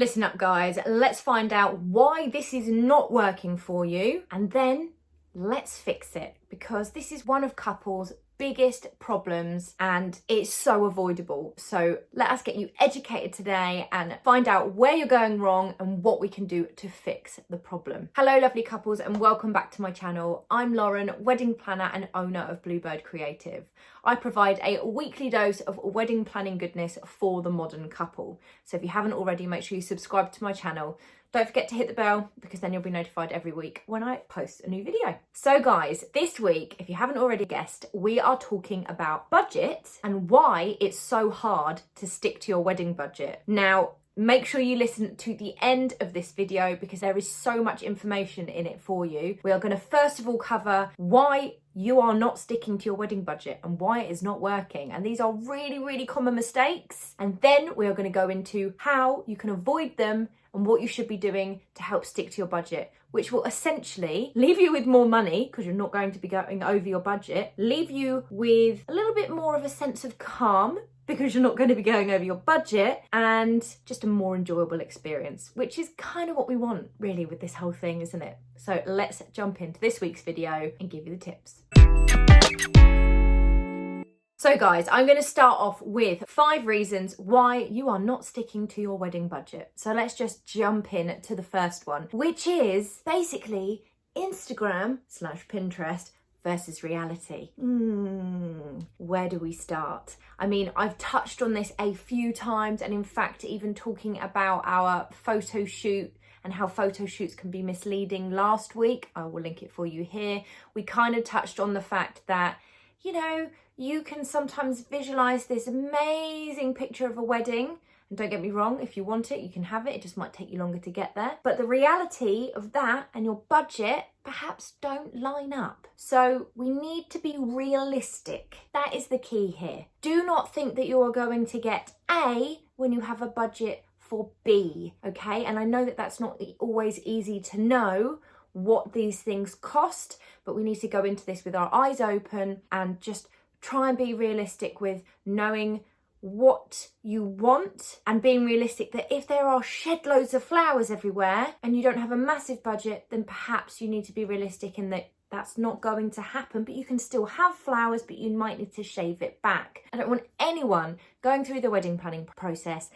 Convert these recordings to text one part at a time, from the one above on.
Listen up, guys. Let's find out why this is not working for you, and then let's fix it, because this is one of couples' biggest problems and it's so avoidable. So let us get you educated today and find out where you're going wrong and what we can do to fix the problem. Hello lovely couples, and welcome back to my channel. I'm Lauren, wedding planner and owner of Bluebird Creative. I provide a weekly dose of wedding planning goodness for the modern couple. So if you haven't already, make sure you subscribe to my channel. Don't forget to hit the bell, because then you'll be notified every week when I post a new video. So guys, this week, if you haven't already guessed, we are talking about budget and why it's so hard to stick to your wedding budget. Now, make sure you listen to the end of this video, because there is so much information in it for you. We are going to first of all cover why you are not sticking to your wedding budget and why it is not working. And these are really common mistakes. And then we are going to go into how you can avoid them and what you should be doing to help stick to your budget, which will essentially leave you with more money, because you're not going to be going over your budget, leave you with a little bit more of a sense of calm, because you're not going to be going over your budget, and just a more enjoyable experience, which is kind of what we want really with this whole thing, isn't it? So let's jump into this week's video and give you the tips. So guys, I'm going to start off with 5 reasons why you are not sticking to your wedding budget. So let's just jump in to the first one, which is basically Instagram/Pinterest versus reality. Where do we start? I mean, I've touched on this a few times, and in fact, even talking about our photo shoot and how photo shoots can be misleading last week. I will link it for you here. We kind of touched on the fact that, you know, you can sometimes visualize this amazing picture of a wedding. And don't get me wrong, if you want it, you can have it. It just might take you longer to get there. But the reality of that and your budget perhaps don't line up. So we need to be realistic. That is the key here. Do not think that you are going to get A when you have a budget for B, okay? And I know that that's not always easy to know what these things cost, but we need to go into this with our eyes open and just try and be realistic with knowing what you want, and being realistic that if there are shed loads of flowers everywhere and you don't have a massive budget, then perhaps you need to be realistic in that that's not going to happen, but you can still have flowers, but you might need to shave it back. I don't want anyone going through the wedding planning process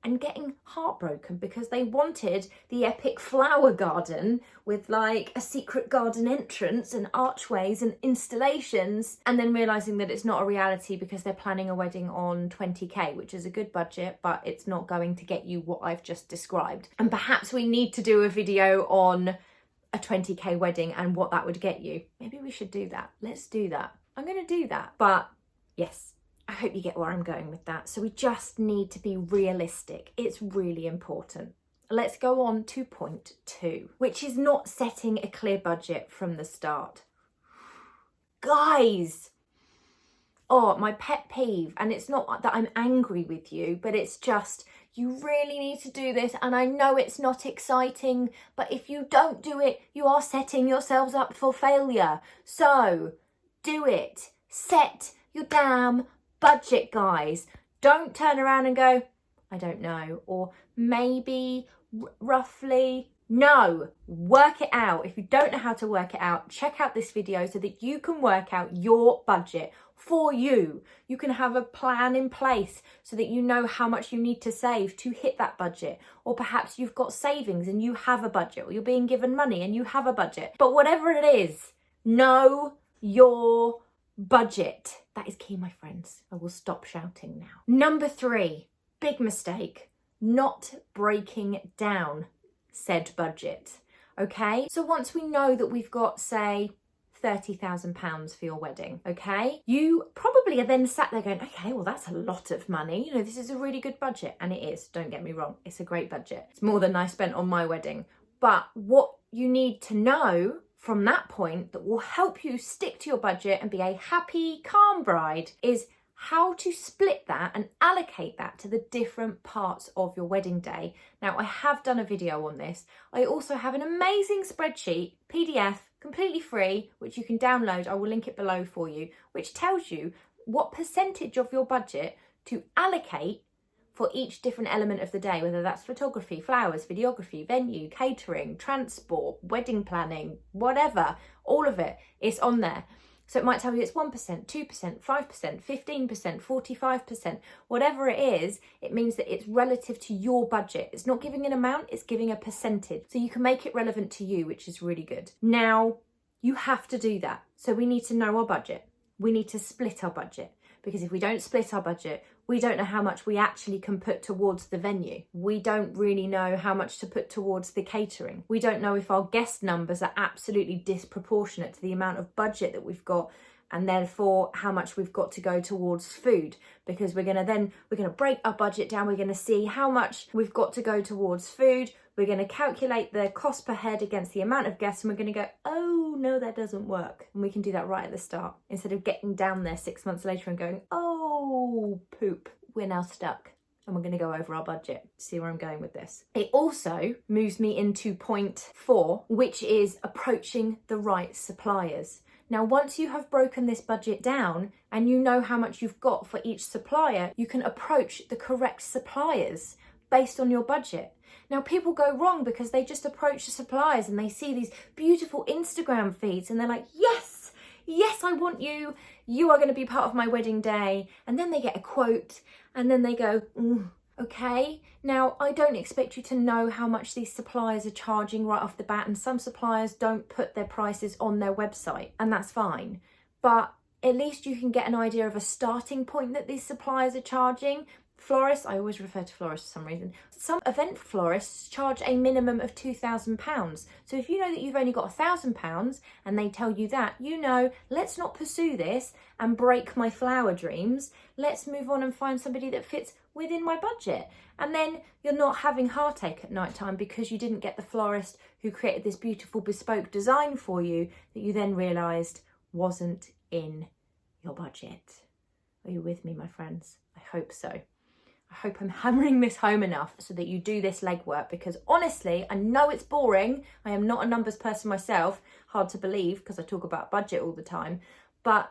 and getting heartbroken because they wanted the epic flower garden with like a secret garden entrance and archways and installations, and then realising that it's not a reality because they're planning a wedding on 20k, which is a good budget, but it's not going to get you what I've just described. And perhaps we need to do a video on a 20k wedding and what that would get you. Maybe we should do that. Let's do that. I'm going to do that. But yes, I hope you get where I'm going with that. So we just need to be realistic. It's really important. Let's go on to point 2, which is not setting a clear budget from the start. Guys, my pet peeve, and it's not that I'm angry with you, but it's just, you really need to do this. And I know it's not exciting, but if you don't do it, you are setting yourselves up for failure. So do it. Set your damn budget, guys. Don't turn around and go, I don't know, or maybe, roughly. No, work it out. If you don't know how to work it out, check out this video so that you can work out your budget for you. You can have a plan in place so that you know how much you need to save to hit that budget. Or perhaps you've got savings and you have a budget, or you're being given money and you have a budget. But whatever it is, know your budget. That is key, my friends. I will stop shouting now. Number 3, big mistake, not breaking down said budget. Okay, so once we know that we've got, say, £30,000 for your wedding, okay, you probably are then sat there going, okay, well, that's a lot of money. You know, this is a really good budget. And it is, don't get me wrong, it's a great budget. It's more than I spent on my wedding. But what you need to know from that point that will help you stick to your budget and be a happy, calm bride is how to split that and allocate that to the different parts of your wedding day. Now, I have done a video on this. I also have an amazing spreadsheet, PDF, completely free, which you can download. I will link it below for you, which tells you what percentage of your budget to allocate for each different element of the day, whether that's photography, flowers, videography, venue, catering, transport, wedding planning, whatever, all of it is on there. So it might tell you it's 1%, 2%, 5%, 15%, 45%, whatever it is, it means that it's relative to your budget. It's not giving an amount, it's giving a percentage. So you can make it relevant to you, which is really good. Now, you have to do that. So we need to know our budget. We need to split our budget, because if we don't split our budget, we don't know how much we actually can put towards the venue. We don't really know how much to put towards the catering. We don't know if our guest numbers are absolutely disproportionate to the amount of budget that we've got, and therefore how much we've got to go towards food, because we're going to break our budget down. We're going to see how much we've got to go towards food. We're going to calculate the cost per head against the amount of guests, and we're going to go, oh no, that doesn't work. And we can do that right at the start, instead of getting down there 6 months later and going, oh poop, we're now stuck and we're going to go over our budget. See where I'm going with this? It also moves me into point 4, which is approaching the right suppliers. Now, once you have broken this budget down and you know how much you've got for each supplier, you can approach the correct suppliers based on your budget. Now, people go wrong because they just approach the suppliers and they see these beautiful Instagram feeds and they're like, yes, I want you. You are going to be part of my wedding day. And then they get a quote and then they go, okay. Now, I don't expect you to know how much these suppliers are charging right off the bat. And some suppliers don't put their prices on their website, and that's fine. But at least you can get an idea of a starting point that these suppliers are charging. Florists, I always refer to florists for some reason. Some event florists charge a minimum of £2,000. So if you know that you've only got £1,000 and they tell you that, you know, let's not pursue this and break my flower dreams. Let's move on and find somebody that fits within my budget. And then you're not having heartache at night time because you didn't get the florist who created this beautiful bespoke design for you that you then realised wasn't in your budget. Are you with me, my friends? I hope so. I hope I'm hammering this home enough so that you do this legwork, because honestly, I know it's boring. I am not a numbers person myself. Hard to believe because I talk about budget all the time, but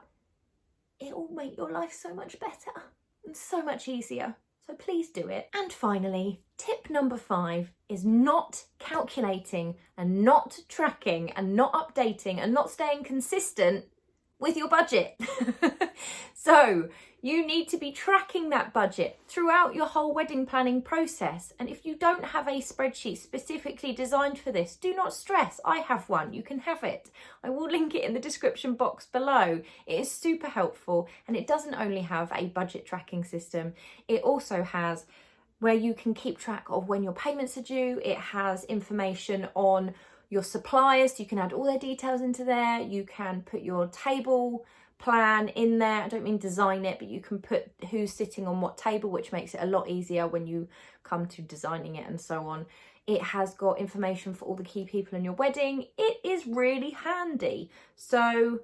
it will make your life so much better and so much easier. So please do it. And finally, tip number 5 is not calculating and not tracking and not updating and not staying consistent with your budget. So you need to be tracking that budget throughout your whole wedding planning process. And if you don't have a spreadsheet specifically designed for this, do not stress. I have one. You can have it. I will link it in the description box below. It is super helpful, and it doesn't only have a budget tracking system. It also has where you can keep track of when your payments are due. It has information on your suppliers, so you can add all their details into there. You can put your table plan in there. I don't mean design it, but you can put who's sitting on what table, which makes it a lot easier when you come to designing it and so on. It has got information for all the key people in your wedding. It is really handy. So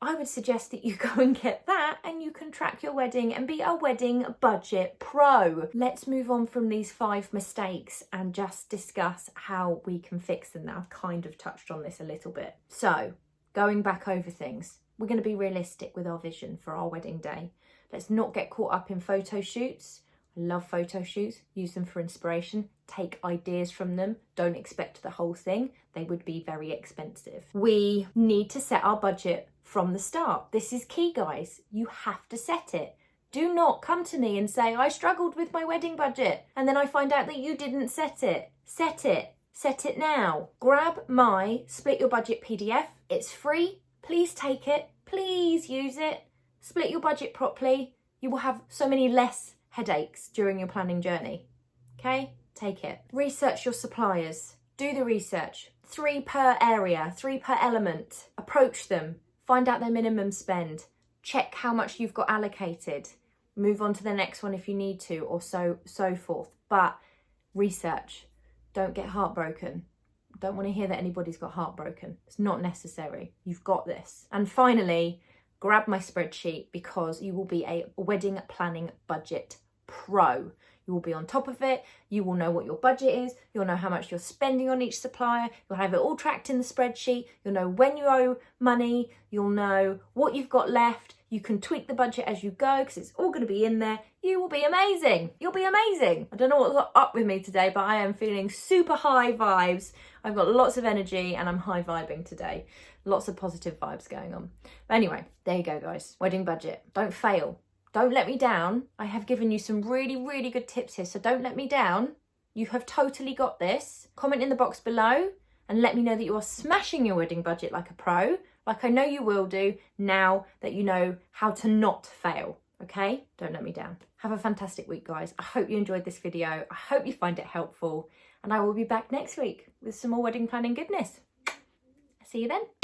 I would suggest that you go and get that, and you can track your wedding and be a wedding budget pro. Let's move on from these 5 mistakes and just discuss how we can fix them now. I've kind of touched on this a little bit. So going back over things, we're going to be realistic with our vision for our wedding day. Let's not get caught up in photo shoots. I love photo shoots. Use them for inspiration. Take ideas from them. Don't expect the whole thing. They would be very expensive. We need to set our budget from the start. This is key, guys. You have to set it. Do not come to me and say, I struggled with my wedding budget, and then I find out that you didn't set it. Set it. Set it now. Grab my Split Your Budget PDF. It's free. Please take it. Please use it. Split your budget properly. You will have so many less headaches during your planning journey. Okay? Take it. Research your suppliers. Do the research. 3 per area, 3 per element. Approach them. Find out their minimum spend. Check how much you've got allocated. Move on to the next one if you need to, or so forth. But research. Don't get heartbroken. Don't want to hear that anybody's got heartbroken. It's not necessary. You've got this. And finally, grab my spreadsheet, because you will be a wedding planning budget pro. You will be on top of it. You will know what your budget is. You'll know how much you're spending on each supplier. You'll have it all tracked in the spreadsheet. You'll know when you owe money. You'll know what you've got left. You can tweak the budget as you go because it's all going to be in there. You will be amazing. You'll be amazing. I don't know what's up with me today, but I am feeling super high vibes. I've got lots of energy and I'm high vibing today. Lots of positive vibes going on. But anyway, there you go, guys. Wedding budget. Don't fail. Don't let me down. I have given you some really, really good tips here, so don't let me down. You have totally got this. Comment in the box below and let me know that you are smashing your wedding budget like a pro, like I know you will do now that you know how to not fail, okay? Don't let me down. Have a fantastic week, guys. I hope you enjoyed this video. I hope you find it helpful, and I will be back next week with some more wedding planning goodness. See you then.